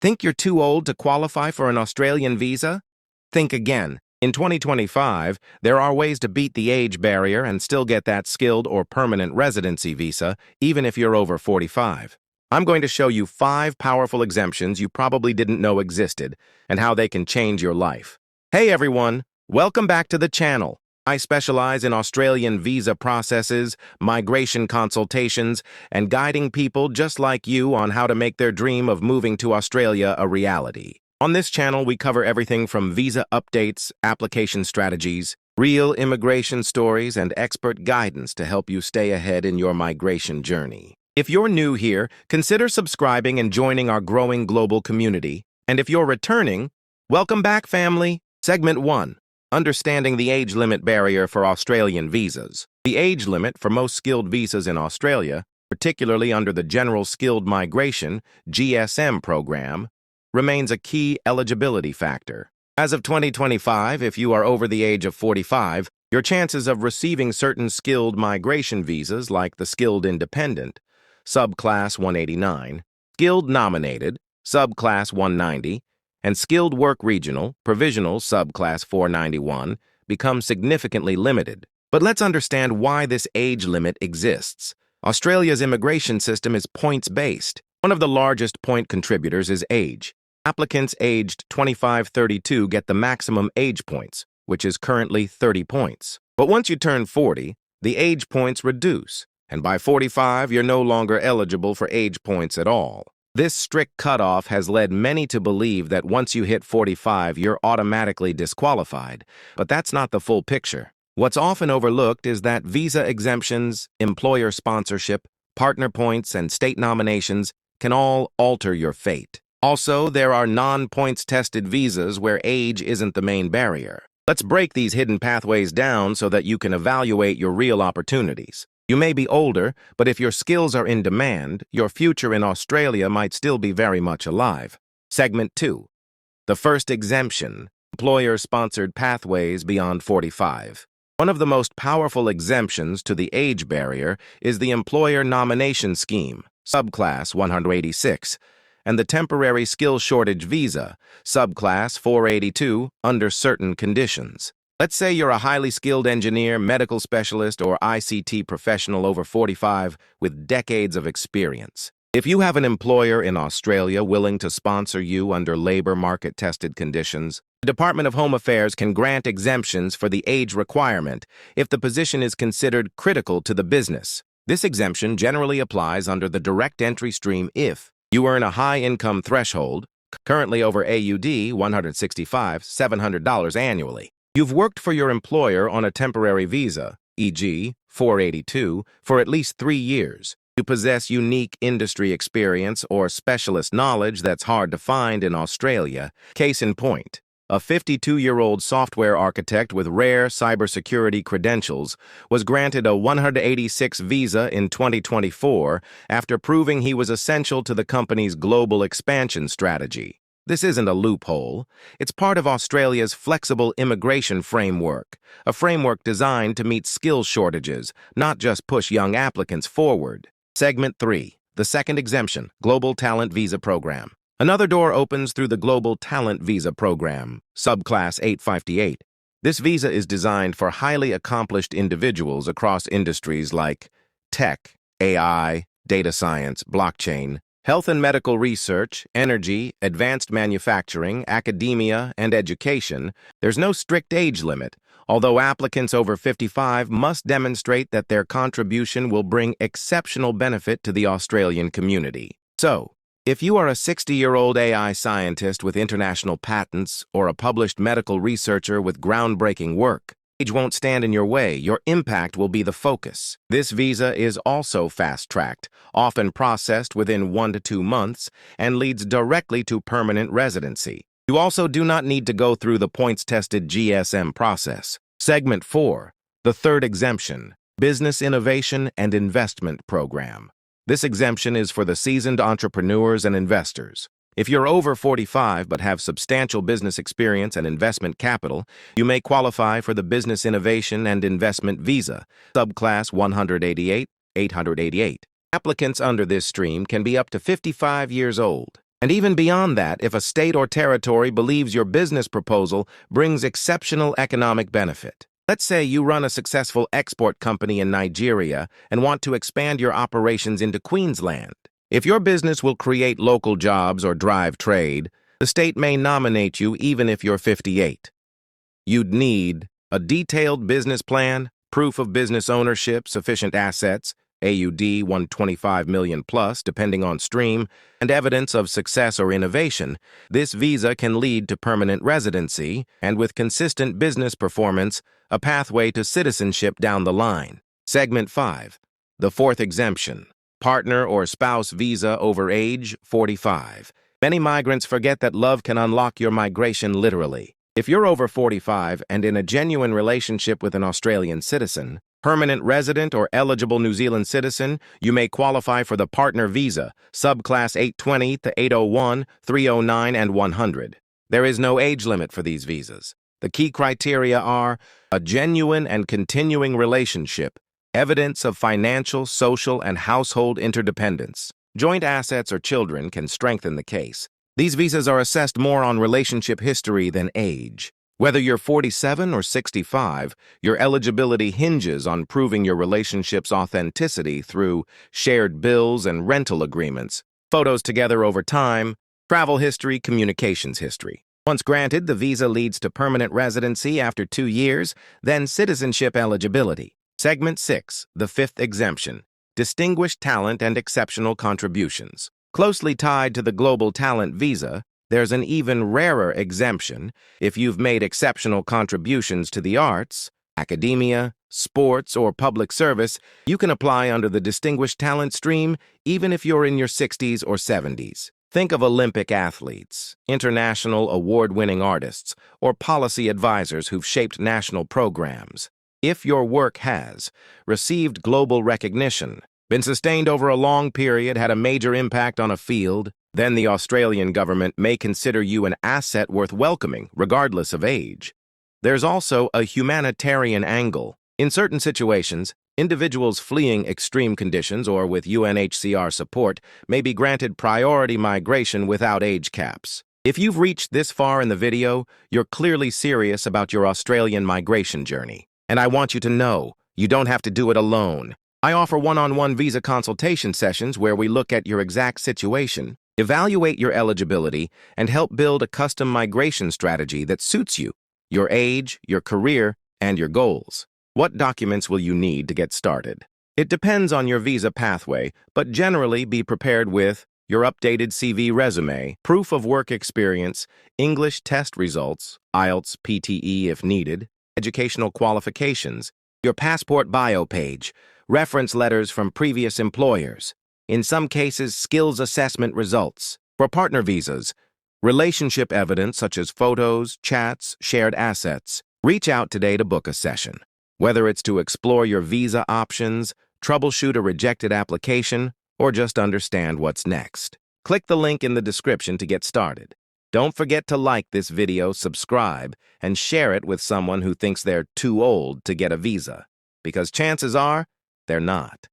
Think you're too old to qualify for an Australian visa? Think again. In 2025, there are ways to beat the age barrier and still get that skilled or permanent residency visa, even if you're over 45. I'm going to show you 5 powerful exemptions you probably didn't know existed and how they can change your life. Hey everyone, welcome back to the channel. I specialize in Australian visa processes, migration consultations, and guiding people just like you on how to make their dream of moving to Australia a reality. On this channel, we cover everything from visa updates, application strategies, real immigration stories, and expert guidance to help you stay ahead in your migration journey. If you're new here, consider subscribing and joining our growing global community. And if you're returning, welcome back, family. Segment 1. Understanding the age limit barrier for Australian visas. The age limit for most skilled visas in Australia, particularly under the General Skilled Migration (GSM) program, remains a key eligibility factor. As of 2025, if you are over the age of 45, your chances of receiving certain skilled migration visas like the Skilled Independent, Subclass 189, Skilled Nominated, Subclass 190, and Skilled Work Regional, Provisional Subclass 491 become significantly limited. But let's understand why this age limit exists. Australia's immigration system is points-based. One of the largest point contributors is age. Applicants aged 25-32 get the maximum age points, which is currently 30 points. But once you turn 40, the age points reduce, and by 45, you're no longer eligible for age points at all. This strict cutoff has led many to believe that once you hit 45, you're automatically disqualified, but that's not the full picture. What's often overlooked is that visa exemptions, employer sponsorship, partner points, and state nominations can all alter your fate. Also, there are non-points-tested visas where age isn't the main barrier. Let's break these hidden pathways down so that you can evaluate your real opportunities. You may be older, but if your skills are in demand, your future in Australia might still be very much alive. Segment 2. The first exemption, employer-sponsored pathways beyond 45. One of the most powerful exemptions to the age barrier is the Employer Nomination Scheme, Subclass 186, and the Temporary Skill Shortage Visa, Subclass 482, under certain conditions. Let's say you're a highly skilled engineer, medical specialist, or ICT professional over 45 with decades of experience. If you have an employer in Australia willing to sponsor you under labor market-tested conditions, the Department of Home Affairs can grant exemptions for the age requirement if the position is considered critical to the business. This exemption generally applies under the direct entry stream if you earn a high-income threshold, currently over AUD $165,700 annually. You've worked for your employer on a temporary visa, e.g., 482, for at least 3 years. You possess unique industry experience or specialist knowledge that's hard to find in Australia. Case in point, a 52-year-old software architect with rare cybersecurity credentials was granted a 186 visa in 2024 after proving he was essential to the company's global expansion strategy. This isn't a loophole. It's part of Australia's flexible immigration framework, a framework designed to meet skill shortages, not just push young applicants forward. Segment 3. The second exemption, Global Talent Visa Program. Another door opens through the Global Talent Visa Program, Subclass 858. This visa is designed for highly accomplished individuals across industries like tech, AI, data science, blockchain, health and medical research, energy, advanced manufacturing, academia, and education. There's no strict age limit, although applicants over 55 must demonstrate that their contribution will bring exceptional benefit to the Australian community. So, if you are a 60-year-old AI scientist with international patents or a published medical researcher with groundbreaking work, age won't stand in your way. Your impact will be the focus. This visa is also fast-tracked, often processed within 1 to 2 months, and leads directly to permanent residency. You also do not need to go through the points-tested GSM process. Segment 4. The third exemption, Business Innovation and Investment Program. This exemption is for the seasoned entrepreneurs and investors. If you're over 45 but have substantial business experience and investment capital, you may qualify for the Business Innovation and Investment Visa, Subclass 188-888. Applicants under this stream can be up to 55 years old. And even beyond that, if a state or territory believes your business proposal brings exceptional economic benefit. Let's say you run a successful export company in Nigeria and want to expand your operations into Queensland. If your business will create local jobs or drive trade, the state may nominate you even if you're 58. You'd need a detailed business plan, proof of business ownership, sufficient assets, AUD 125 million plus, depending on stream, and evidence of success or innovation. This visa can lead to permanent residency, and with consistent business performance, a pathway to citizenship down the line. Segment 5. The fourth exemption. Partner or spouse visa over age 45. Many migrants forget that love can unlock your migration literally. If you're over 45 and in a genuine relationship with an Australian citizen, permanent resident or eligible New Zealand citizen, you may qualify for the partner visa, subclass 820 to 801, 309, and 100. There is no age limit for these visas. The key criteria are a genuine and continuing relationship, evidence of financial, social, and household interdependence. Joint assets or children can strengthen the case. These visas are assessed more on relationship history than age. Whether you're 47 or 65, your eligibility hinges on proving your relationship's authenticity through shared bills and rental agreements, photos together over time, travel history, communications history. Once granted, the visa leads to permanent residency after 2 years, then citizenship eligibility. Segment 6, the fifth exemption, distinguished talent and exceptional contributions. Closely tied to the global talent visa, there's an even rarer exemption if you've made exceptional contributions to the arts, academia, sports, or public service. You can apply under the distinguished talent stream even if you're in your 60s or 70s. Think of Olympic athletes, international award-winning artists, or policy advisors who've shaped national programs. If your work has received global recognition, been sustained over a long period, had a major impact on a field, then the Australian government may consider you an asset worth welcoming, regardless of age. There's also a humanitarian angle. In certain situations, individuals fleeing extreme conditions or with UNHCR support may be granted priority migration without age caps. If you've reached this far in the video, you're clearly serious about your Australian migration journey. And I want you to know, you don't have to do it alone. I offer one-on-one visa consultation sessions where we look at your exact situation, evaluate your eligibility, and help build a custom migration strategy that suits you, your age, your career, and your goals. What documents will you need to get started? It depends on your visa pathway, but generally be prepared with your updated CV resume, proof of work experience, English test results, IELTS, PTE if needed, educational qualifications, your passport bio page, reference letters from previous employers, in some cases, skills assessment results. For partner visas, relationship evidence such as photos, chats, shared assets. Reach out today to book a session. Whether it's to explore your visa options, troubleshoot a rejected application, or just understand what's next. Click the link in the description to get started. Don't forget to like this video, subscribe, and share it with someone who thinks they're too old to get a visa, because chances are they're not.